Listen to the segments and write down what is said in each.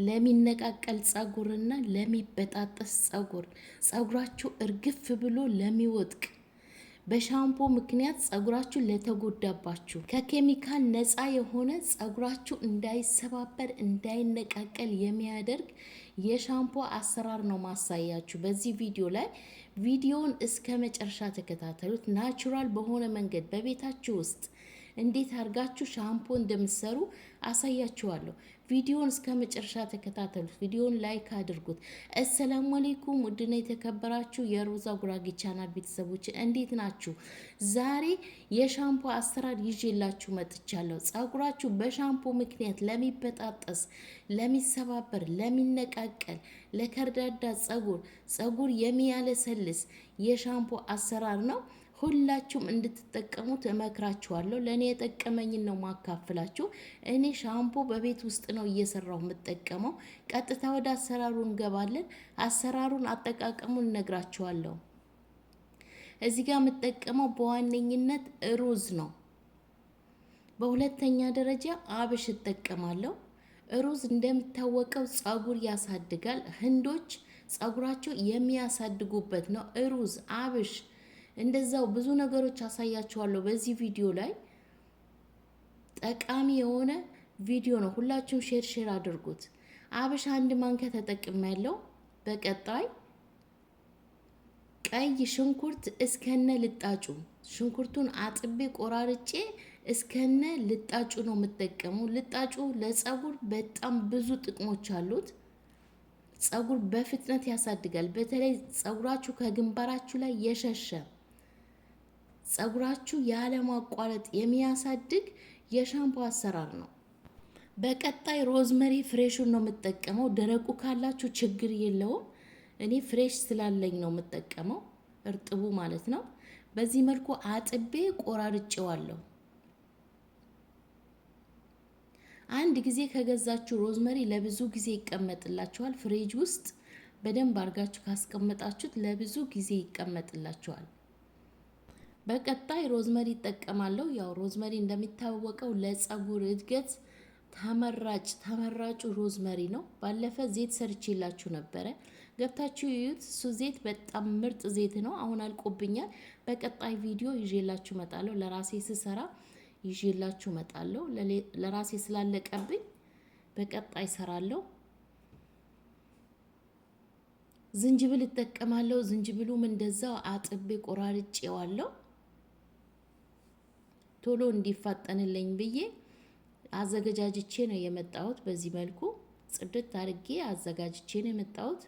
ለሚነቃቀል ጸጉርና ለሚበጣጠስ ጸጉራችሁ እርግፍ ብሎ ለሚወጥቅ በሻምፖ ምክንያት ጸጉራችሁ ለተጎዳባችሁ ከኬሚካል ነፃ የሆነ ጸጉራችሁ እንዳይሰባበር እንዳይነቃቀል የሚያደርግ የሻምፖ አሰራር ነው ማሳያችሁ በዚህ ቪዲዮ ላይ። ቪዲዮውን እስከ መጨረሻ ተከታተሉት። ናቹራል በሆነ መንገድ በቤታችሁ ውስጥ እንዴት አድርጋችሁ ሻምፖ እንደምትሰሩ አሳያችኋለሁ። ቪዲዮውን እስከ መጨረሻ ተከታተሉት። ቪዲዮውን ላይክ አድርጉት። አሰላሙ አለይኩም ውድና የተከበራችሁ የሮዛ ጉራጌ ቻናል ቤተሰቦች እንዴት ናችሁ? ዛሬ የሻምፖ አሰራር ይዤላችሁ መጥቻለሁ። ጸጉራችሁ በሻምፖ ምክንያት ለሚበጣጠስ፣ ለሚሰባበር፣ ለሚነቃቀል፣ ለከርዳዳ ጸጉር የሚያለሰልስ የሻምፖ አሰራር ነው። ሁላችሁም እንድትጠቀሙት እመክራችኋለሁ። ለእኔ የጠቀመኝን ነው ማካፍላችሁ። እኔ ሻምፖ በቤት ውስጥ ነው እየሰራሁ የምጠቀመው። ቀጥታ ወደ አሰራሩ እንገባለን። አሰራሩን አጠቃቀሙን እነግራችኋለሁ። እዚህ ጋር የምጠቀመው በዋነኝነት ሩዝ ነው። በሁለተኛ ደረጃ አብሽ እጠቀማለሁ። ሩዝ እንደሚታወቀው ጸጉር ያሳድጋል። ህንዶች ጸጉራቸው የሚያሳድጉበት ነው። ሩዝ፣ አብሽ እንደዛው ብዙ ነገሮች አሳያችኋለሁ በዚህ ቪዲዮ ላይ። ጠቃሚ የሆነ ቪዲዮ ነው። ሁላችሁም ሼር አድርጉት። አብሽ 1 ማንኪያ ተጠቅሜያለሁ። በቀጣይ ቀይ ሽንኩርት እስከነ ልጣጩ፣ ሽንኩርቱን አጥቤ ቆራርጬ እስከነ ልጣጩ ነው የምጠቀመው። ልጣጩ ለጸጉር በጣም ብዙ ጥቅሞች አሉት። ጸጉር በፍጥነት ያሳድጋል። በተለይ ጸጉራችሁ ከግንባራችሁ ላይ የሸሸ ጸጉራችሁ ያለማቋረጥ የሚያሳድግ የሻምፖ አሰራር ነው። በቀጣይ ሮዝመሪ ፍሬሹን ነው የምጠቀመው። ደረቁ ካላችሁ ችግር የለውም። እኔ ፍሬሽ ስላለኝ ነው የምጠቀመው፣ እርጥቡ ማለት ነው። በዚህ መልኩ አጥቤ ቆራርጬዋለሁ። አንድ ጊዜ ከገዛችሁ ሮዝመሪ ለብዙ ጊዜ ይቀመጥላችኋል። ፍሪጅ ውስጥ በደንብ አድርጋችሁ ካስቀመጣችሁት ለብዙ ጊዜ ይቀመጥላችኋል። በቀጣይ ሮዝመሪ እጠቀማለሁ። ያው ሮዝመሪ እንደሚታወቀው ለጸጉር እድገት ተመራጩ ሮዝመሪ ነው። ባለፈ ዜት ሰርቼላችሁ ነበረ፣ ገብታችሁ ይዩት። እሱ ዜት በጣም ምርጥ ዜት ነው። አሁን አልቆብኛል። በቀጣይ ቪዲዮ ይዤላችሁ መጣለሁ። ለራሴ ስሰራ ይዤላችሁ መጣለሁ። ለራሴ ስላለቀብኝ በቀጣይ ሰራለሁ። ዝንጅብል እጠቀማለሁ። ዝንጅብሉም እንደዛው አጥቤ ቆራርጬዋለሁ። ቶሎ እንዲፋጠንልኝ ብዬ አዘገጃጅቼ ነው የመጣሁት። በዚህ መልኩ ጽድት አድርጌ አዘጋጅቼ ነው የመጣሁት።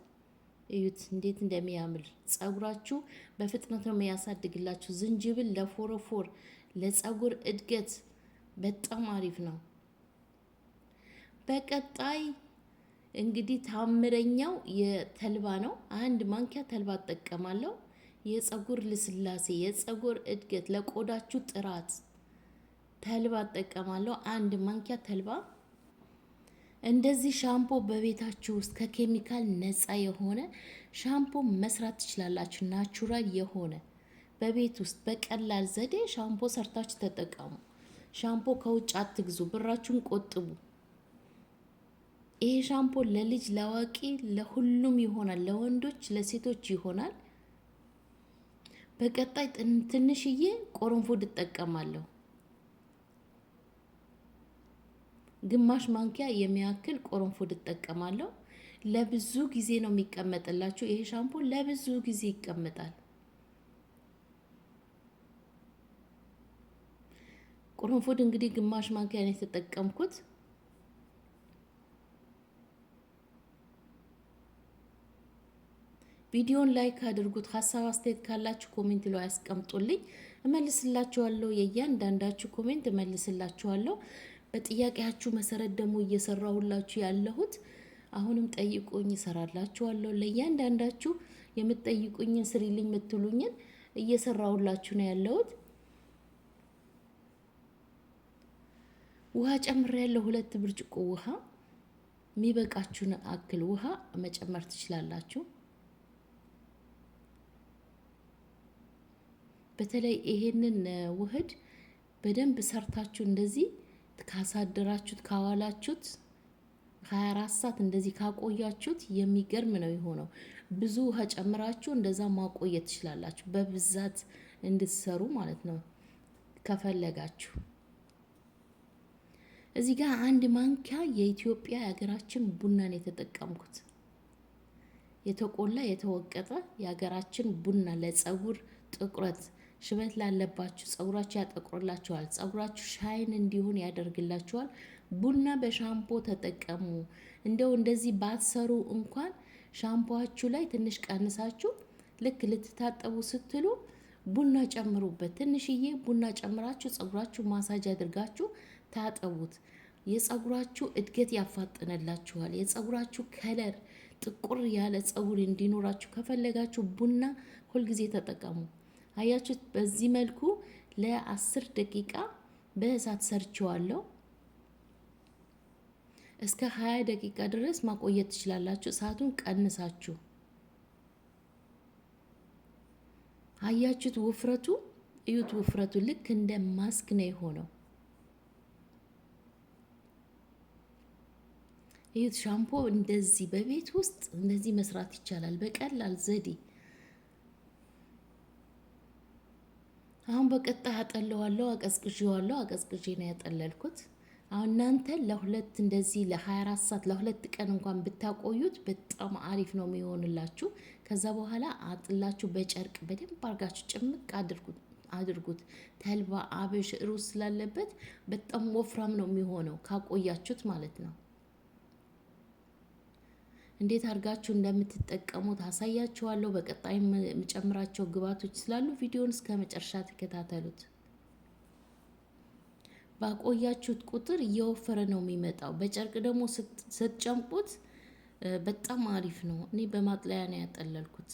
እዩት እንዴት እንደሚያምር። ጸጉራችሁ በፍጥነት ነው የሚያሳድግላችሁ። ዝንጅብል ለፎረፎር፣ ለጸጉር እድገት በጣም አሪፍ ነው። በቀጣይ እንግዲህ ታምረኛው የተልባ ነው። 1 ማንኪያ ተልባ እጠቀማለሁ። የጸጉር ልስላሴ፣ የጸጉር እድገት፣ ለቆዳችሁ ጥራት ተልባ እጠቀማለሁ። 1 ማንኪያ ተልባ። እንደዚህ ሻምፖ በቤታችሁ ውስጥ ከኬሚካል ነፃ የሆነ ሻምፖ መስራት ትችላላችሁ። ናቹራል የሆነ በቤት ውስጥ በቀላል ዘዴ ሻምፖ ሰርታችሁ ተጠቀሙ። ሻምፖ ከውጭ አትግዙ፣ ብራችሁን ቆጥቡ። ይሄ ሻምፖ ለልጅ ለአዋቂ ለሁሉም ይሆናል። ለወንዶች ለሴቶች ይሆናል። በቀጣይ ትንሽዬ ቆረንፎድ እጠቀማለሁ። ግማሽ ማንኪያ የሚያክል ቆረንፎድ እጠቀማለሁ። ለብዙ ጊዜ ነው የሚቀመጥላችሁ። ይሄ ሻምፖ ለብዙ ጊዜ ይቀመጣል። ቆረንፎድ እንግዲህ ግማሽ ማንኪያ ነው የተጠቀምኩት። ቪዲዮን ላይክ አድርጉት። ሀሳብ አስተያየት ካላችሁ ኮሜንት ላይ ያስቀምጡልኝ፣ እመልስላችኋለሁ። የእያንዳንዳችሁ ኮሜንት እመልስላችኋለሁ። በጥያቄያችሁ መሰረት ደግሞ እየሰራሁላችሁ ያለሁት አሁንም ጠይቁኝ፣ እሰራላችኋለሁ። ለእያንዳንዳችሁ የምትጠይቁኝን ስሪልኝ የምትሉኝን እየሰራሁላችሁ ነው ያለሁት። ውሃ ጨምሬያለሁ። 2 ብርጭቆ ውሃ፣ የሚበቃችሁን አክል ውሃ መጨመር ትችላላችሁ። በተለይ ይሄንን ውህድ በደንብ ሰርታችሁ እንደዚህ ካሳደራችሁት ካዋላችሁት 24 ሰዓት እንደዚህ ካቆያችሁት የሚገርም ነው የሆነው። ብዙ ውሃ ጨምራችሁ እንደዛ ማቆየት ትችላላችሁ፣ በብዛት እንድትሰሩ ማለት ነው ከፈለጋችሁ። እዚህ ጋር አንድ ማንኪያ የኢትዮጵያ የሀገራችን ቡናን የተጠቀምኩት፣ የተቆላ የተወቀጠ የሀገራችን ቡና ለጸጉር ጥቁረት ሽበት ላለባችሁ ጸጉራችሁ ያጠቁርላችኋል፣ ጸጉራችሁ ሻይን እንዲሆን ያደርግላችኋል። ቡና በሻምፖ ተጠቀሙ። እንደው እንደዚህ ባትሰሩ እንኳን ሻምፖአችሁ ላይ ትንሽ ቀንሳችሁ ልክ ልትታጠቡ ስትሉ ቡና ጨምሩበት። ትንሽዬ ቡና ጨምራችሁ ጸጉራችሁ ማሳጅ አድርጋችሁ ታጠቡት። የጸጉራችሁ እድገት ያፋጥነላችኋል። የጸጉራችሁ ከለር ጥቁር ያለ ጸጉር እንዲኖራችሁ ከፈለጋችሁ ቡና ሁልጊዜ ተጠቀሙ። አያችሁት? በዚህ መልኩ ለ10 ደቂቃ በእሳት ሰርቼዋለሁ። እስከ 20 ደቂቃ ድረስ ማቆየት ትችላላችሁ፣ እሳቱን ቀንሳችሁ። አያችሁት? ውፍረቱ እዩት። ውፍረቱ ልክ እንደ ማስክ ነው የሆነው። እዩት። ሻምፖ እንደዚህ በቤት ውስጥ እንደዚህ መስራት ይቻላል በቀላል ዘዴ። አሁን በቀጣይ አጠለዋለሁ። አቀዝቅዤዋለሁ። አቀዝቅዤ ነው ያጠለልኩት። አሁን እናንተ ለሁለት እንደዚህ ለ24 ሰዓት ለ2 ቀን እንኳን ብታቆዩት በጣም አሪፍ ነው የሚሆንላችሁ። ከዛ በኋላ አጥላችሁ በጨርቅ በደንብ አድርጋችሁ ጭምቅ አድርጉት። ተልባ፣ አብሽ፣ ሩዝ ስላለበት በጣም ወፍራም ነው የሚሆነው ካቆያችሁት ማለት ነው። እንዴት አድርጋችሁ እንደምትጠቀሙት አሳያችኋለሁ። በቀጣይ የምጨምራቸው ግብአቶች ስላሉ ቪዲዮውን እስከ መጨረሻ ተከታተሉት። ባቆያችሁት ቁጥር እየወፈረ ነው የሚመጣው። በጨርቅ ደግሞ ስትጨምቁት በጣም አሪፍ ነው። እኔ በማጥለያ ነው ያጠለልኩት።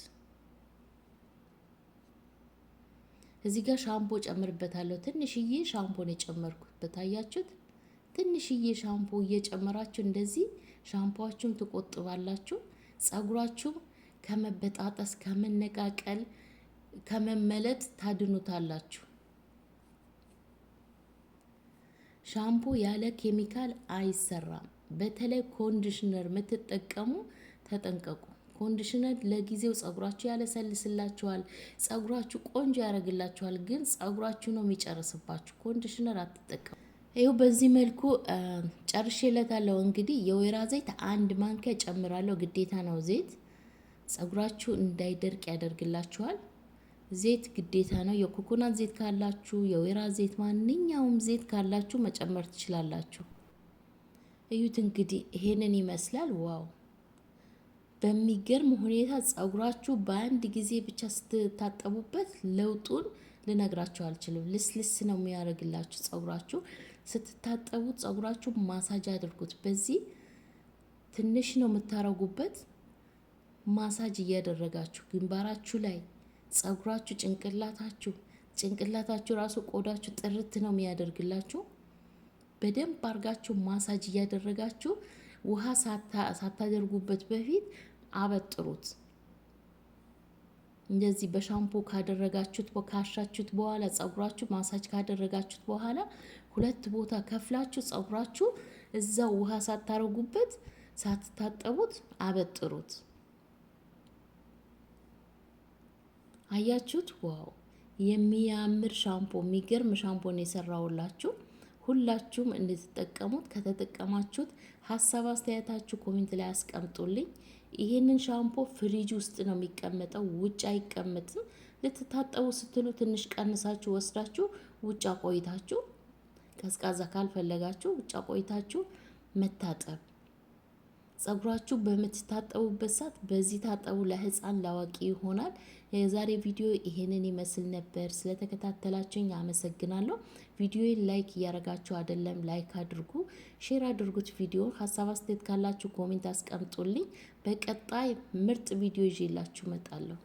እዚህ ጋር ሻምፖ ጨምርበታለሁ። ትንሽዬ ሻምፖ ነው የጨመርኩት። አያችሁት? ትንሽዬ ሻምፖ እየጨመራችሁ እንደዚህ ሻምፖአችሁን ትቆጥባላችሁ። ጸጉራችሁ ከመበጣጠስ፣ ከመነቃቀል፣ ከመመለጥ ታድኑታላችሁ። ሻምፖ ያለ ኬሚካል አይሰራም። በተለይ ኮንዲሽነር የምትጠቀሙ ተጠንቀቁ። ኮንዲሽነር ለጊዜው ጸጉራችሁ ያለሰልስላችኋል፣ ጸጉራችሁ ቆንጆ ያደርግላችኋል፣ ግን ጸጉራችሁ ነው የሚጨርስባችሁ። ኮንዲሽነር አትጠቀሙ። ይኸው በዚህ መልኩ ጨርሼለታለሁ። እንግዲህ የወይራ ዘይት 1 ማንኪያ ጨምራለሁ። ግዴታ ነው ዘይት፣ ጸጉራችሁ እንዳይደርቅ ያደርግላችኋል። ዘይት ግዴታ ነው። የኮኮናት ዘይት ካላችሁ፣ የወይራ ዘይት፣ ማንኛውም ዘይት ካላችሁ መጨመር ትችላላችሁ። እዩት እንግዲህ ይሄንን ይመስላል። ዋው! በሚገርም ሁኔታ ጸጉራችሁ በአንድ ጊዜ ብቻ ስትታጠቡበት ለውጡን ልነግራችሁ አልችልም። ልስልስ ነው የሚያደርግላችሁ ጸጉራችሁ። ስትታጠቡት ጸጉራችሁ ማሳጅ አድርጉት። በዚህ ትንሽ ነው የምታረጉበት። ማሳጅ እያደረጋችሁ ግንባራችሁ ላይ ጸጉራችሁ፣ ጭንቅላታችሁ ራሱ ቆዳችሁ ጥርት ነው የሚያደርግላችሁ። በደንብ አርጋችሁ ማሳጅ እያደረጋችሁ ውሃ ሳታደርጉበት በፊት አበጥሩት። እንደዚህ በሻምፖ ካደረጋችሁት ካሻችሁት በኋላ ጸጉራችሁ ማሳጅ ካደረጋችሁት በኋላ 2 ቦታ ከፍላችሁ ጸጉራችሁ እዛው ውሃ ሳታረጉበት ሳትታጠቡት አበጥሩት። አያችሁት? ዋው! የሚያምር ሻምፖ፣ የሚገርም ሻምፖ ነው የሰራውላችሁ። ሁላችሁም እንድትጠቀሙት፣ ከተጠቀማችሁት ሀሳብ አስተያየታችሁ ኮሜንት ላይ አስቀምጡልኝ። ይሄንን ሻምፖ ፍሪጅ ውስጥ ነው የሚቀመጠው፣ ውጭ አይቀመጥም። ልትታጠቡ ስትሉ ትንሽ ቀንሳችሁ ወስዳችሁ ውጭ አቆይታችሁ፣ ቀዝቃዛ ካልፈለጋችሁ ውጭ አቆይታችሁ መታጠብ። ጸጉራችሁ በምትታጠቡበት ሰዓት በዚህ ታጠቡ። ለህፃን ላዋቂ ይሆናል። የዛሬ ቪዲዮ ይሄንን ይመስል ነበር። ስለተከታተላችሁኝ አመሰግናለሁ። ቪዲዮን ላይክ እያደረጋችሁ አይደለም፣ ላይክ አድርጉ፣ ሼር አድርጉት። ቪዲዮ ሀሳብ አስተያየት ካላችሁ ኮሜንት አስቀምጡልኝ። በቀጣይ ምርጥ ቪዲዮ ይዤላችሁ እመጣለሁ።